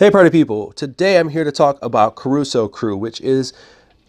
Hey party people, today I'm here to talk about Crusoe Crew, which is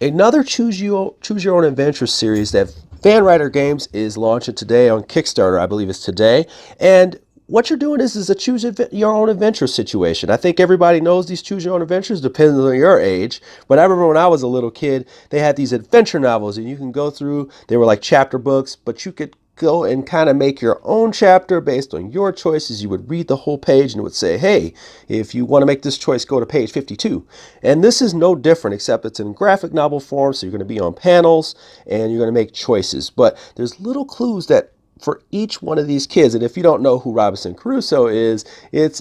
another choose your own adventure series that Van Ryder Games is launching today on Kickstarter. I believe it's today. And what you're doing is a your own adventure situation. I think everybody knows these choose your own adventures, depending on your age. But I remember when I was a little kid, they had these adventure novels and you can go through, they were like chapter books, but you could go and kind of make your own chapter based on your choices. You would read the whole page and it would say, hey, if you want to make this choice, go to page 52. And this is no different, except it's in graphic novel form. So you're going to be on panels and you're going to make choices. But there's little clues that for each one of these kids, and if you don't know who Robinson Crusoe is,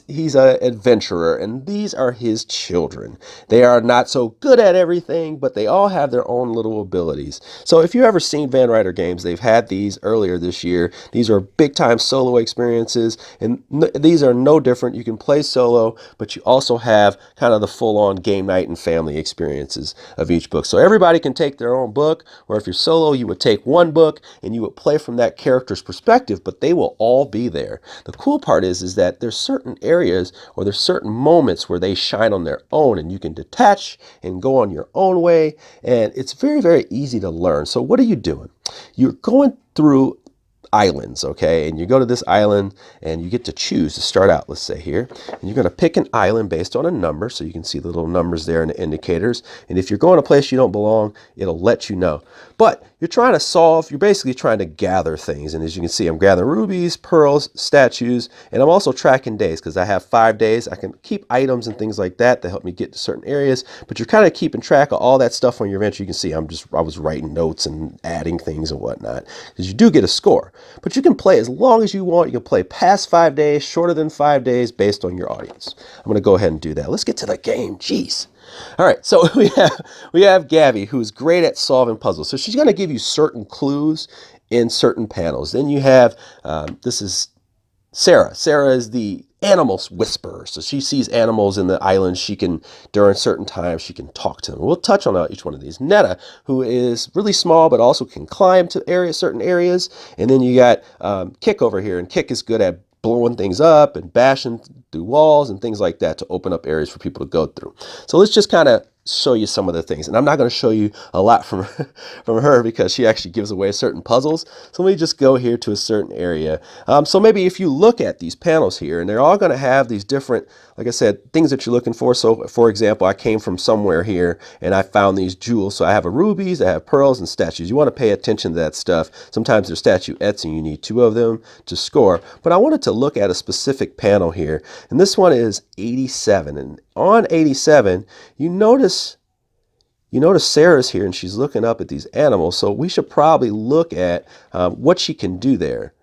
he's an adventurer, and these are his children. They are not so good at everything, but they all have their own little abilities. So if you've ever seen Van Ryder Games, they've had these earlier this year. These are big-time solo experiences, and these are no different. You can play solo, but you also have kind of the full-on game night and family experiences of each book. So everybody can take their own book, or if you're solo, you would take one book and you would play from that character's perspective, but they will all be there. The cool part is that there's certain areas or there's certain moments where they shine on their own and you can detach and go on your own way, and it's very, very easy to learn. So what are you doing? You're going through islands, okay? And you go to this island and you get to choose to start out, let's say here, and you're going to pick an island based on a number, so you can see the little numbers there in the indicators. And if you're going to a place you don't belong, it'll let you know. But you're basically trying to gather things. And as you can see, I'm gathering rubies, pearls, statues, and I'm also tracking days because I have 5 days. I can keep items and things like that help me get to certain areas, but you're kind of keeping track of all that stuff on your adventure. You can see I was writing notes and adding things and whatnot, because you do get a score. But you can play as long as you want. You can play past 5 days, shorter than 5 days, based on your audience. I'm going to go ahead and do that. Let's get to the game. Jeez. All right, so we have Gabby, who's great at solving puzzles. So she's going to give you certain clues in certain panels. Then you have, this is Sarah. Sarah is the animal whisperer. So she sees animals in the island. During certain times, she can talk to them. We'll touch on each one of these. Netta, who is really small, but also can climb to certain areas. And then you got Kick over here. And Kick is good at blowing things up and bashing through walls and things like that to open up areas for people to go through. So let's just kind of show you some of the things. And I'm not going to show you a lot from her because she actually gives away certain puzzles. So let me just go here to a certain area. So maybe if you look at these panels here, and they're all going to have these different, like I said, things that you're looking for. So for example, I came from somewhere here and I found these jewels. So I have rubies, I have pearls and statues. You want to pay attention to that stuff. Sometimes they're statuettes and you need 2 of them to score. But I wanted to look at a specific panel here. And this one is 87. And on 87, you notice Sarah's here and she's looking up at these animals. So we should probably look at what she can do there.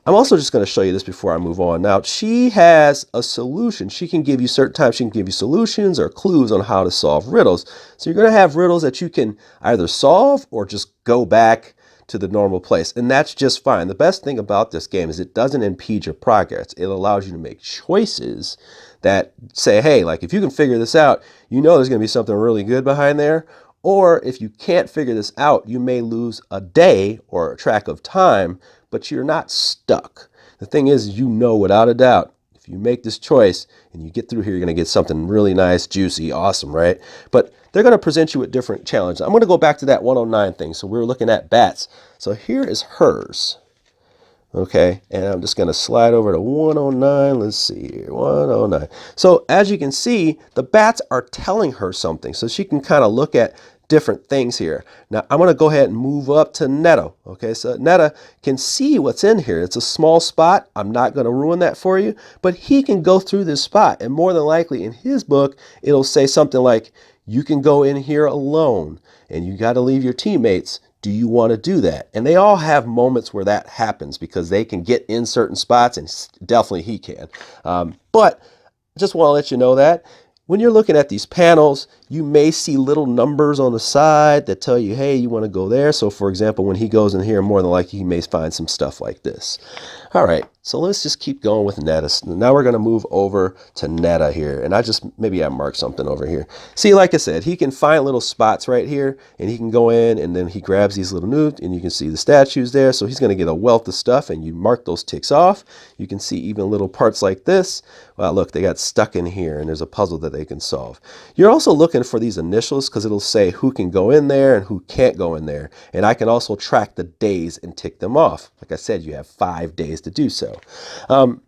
I'm also just going to show you this before I move on. Now, she has a solution. She can give you certain times, she can give you solutions or clues on how to solve riddles. So you're going to have riddles that you can either solve or just go back to the normal place. And that's just fine. The best thing about this game is it doesn't impede your progress. It allows you to make choices that say, hey, like if you can figure this out, you know there's going to be something really good behind there. Or if you can't figure this out, you may lose a day or a track of time, but you're not stuck. The thing is, you know without a doubt, if you make this choice and you get through here, you're going to get something really nice, juicy, awesome, right? But they're going to present you with different challenges. I'm going to go back to that 109 thing. So we're looking at bats. So here is hers. Okay, and I'm just going to slide over to 109. Let's see here, 109. So as you can see, the bats are telling her something. So she can kind of look at different things here. Now I'm going to go ahead and move up to Netta. Okay, so Netta can see what's in here. It's a small spot. I'm not going to ruin that for you, but he can go through this spot. And more than likely in his book, it'll say something like, you can go in here alone and you got to leave your teammates. Do you want to do that? And they all have moments where that happens because they can get in certain spots, and definitely he can. But just want to let you know that when you're looking at these panels, you may see little numbers on the side that tell you, hey, you want to go there. So for example, when he goes in here, more than likely he may find some stuff like this. All right, so let's just keep going with Netta. Now we're going to move over to Netta here. And maybe I marked something over here. See, like I said, he can find little spots right here and he can go in and then he grabs these little noobs and you can see the statues there. So he's going to get a wealth of stuff and you mark those ticks off. You can see even little parts like this. Wow, look, they got stuck in here and there's a puzzle that they can solve. You're also looking for these initials because it'll say who can go in there and who can't go in there. And I can also track the days and tick them off. Like I said, you have 5 days to do so.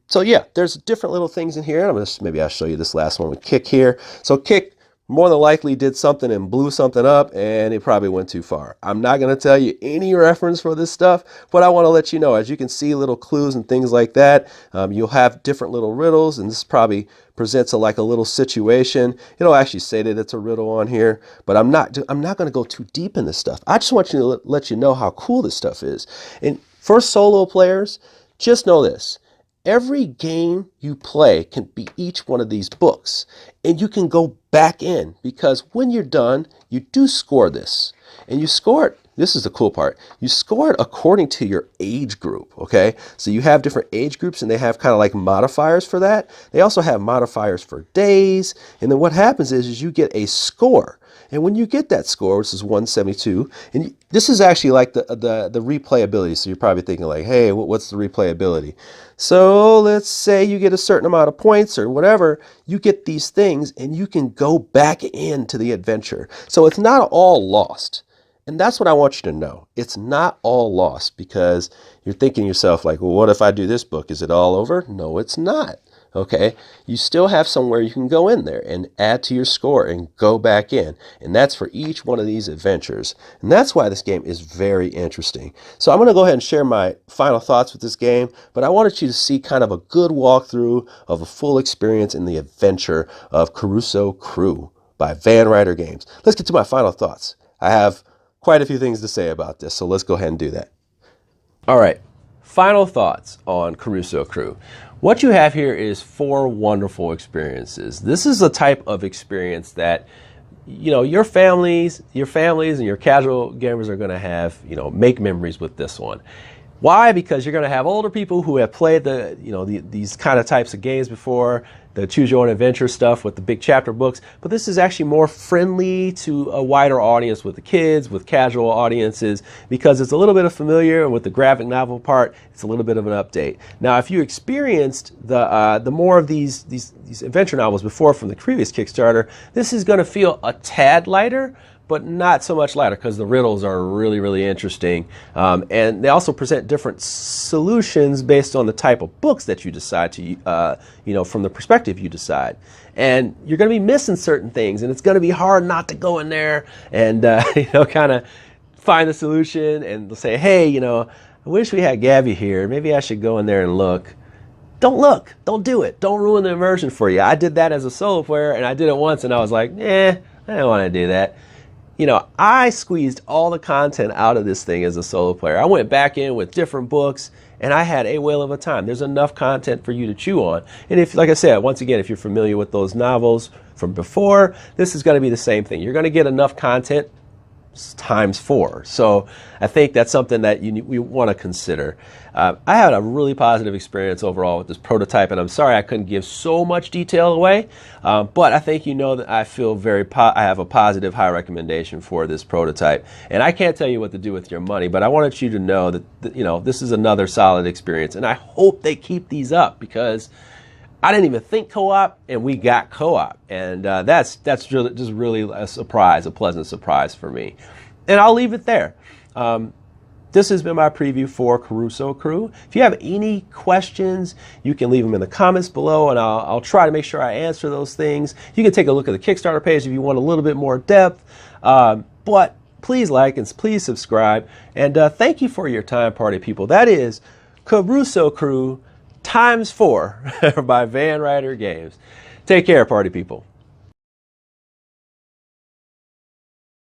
So yeah, there's different little things in here. Maybe I'll show you this last one with Kick here. So Kick more than likely did something and blew something up and it probably went too far. I'm not going to tell you any reference for this stuff, but I want to let you know, as you can see little clues and things like that, you'll have different little riddles, and this probably presents like a little situation. It'll actually say that it's a riddle on here, but I'm not going to go too deep in this stuff. I just want you to let you know how cool this stuff is. And for solo players, just know this. Every game you play can be each one of these books, and you can go back in, because when you're done, you do score this, and you score it. This is the cool part. You score it according to your age group, okay? So you have different age groups and they have kind of like modifiers for that. They also have modifiers for days. And then what happens is you get a score. And when you get that score, which is 172, and this is actually like the replayability. So you're probably thinking like, hey, what's the replayability? So let's say you get a certain amount of points or whatever, you get these things and you can go back into the adventure. So it's not all lost. And that's what I want you to know. It's not all lost, because you're thinking to yourself like, well, what if I do this book? Is it all over? No, it's not. Okay, you still have somewhere you can go in there and add to your score and go back in. And that's for each one of these adventures. And that's why this game is very interesting. So I'm going to go ahead and share my final thoughts with this game, but I wanted you to see kind of a good walkthrough of a full experience in the adventure of Crusoe Crew by Van Ryder Games. Let's get to my final thoughts. I have quite a few things to say about this, so let's go ahead and do that. All right, final thoughts on Crusoe Crew. What you have here is 4 wonderful experiences. This is a type of experience that, you know, your families and your casual gamers are going to have, you know, make memories with this one. Why? Because you're going to have older people who have played these kind of types of games before, the choose your own adventure stuff with the big chapter books, but this is actually more friendly to a wider audience with the kids, with casual audiences, because it's a little bit of familiar, and with the graphic novel part, it's a little bit of an update. Now, if you experienced the more of these adventure novels before from the previous Kickstarter, this is going to feel a tad lighter, but not so much lighter, because the riddles are really, really interesting. And they also present different solutions based on the type of books that you decide to, you know, from the perspective you decide. And you're going to be missing certain things, and it's going to be hard not to go in there and, you know, kind of find the solution and say, hey, you know, I wish we had Gabby here. Maybe I should go in there and look. Don't look. Don't do it. Don't ruin the immersion for you. I did that as a solo player, and I did it once, and I was like, I don't want to do that. You know, I squeezed all the content out of this thing as a solo player. I went back in with different books, and I had a whale of a time. There's enough content for you to chew on. And if, like I said, once again, if you're familiar with those novels from before, this is going to be the same thing. You're going to get enough content times 4. So I think that's something that we want to consider. I had a really positive experience overall with this prototype, and I'm sorry I couldn't give so much detail away, but I think you know that I feel I have a positive high recommendation for this prototype. And I can't tell you what to do with your money, but I wanted you to know that you know, this is another solid experience, and I hope they keep these up, because I didn't even think co-op, and we got co-op, and that's really, just really a surprise, a pleasant surprise for me. And I'll leave it there. This has been my preview for Crusoe Crew. If you have any questions, you can leave them in the comments below, and I'll try to make sure I answer those things. You can take a look at the Kickstarter page if you want a little bit more depth, but please like and please subscribe, and thank you for your time, party people. That is Crusoe Crew ×4 by Van Ryder Games. Take care, party people.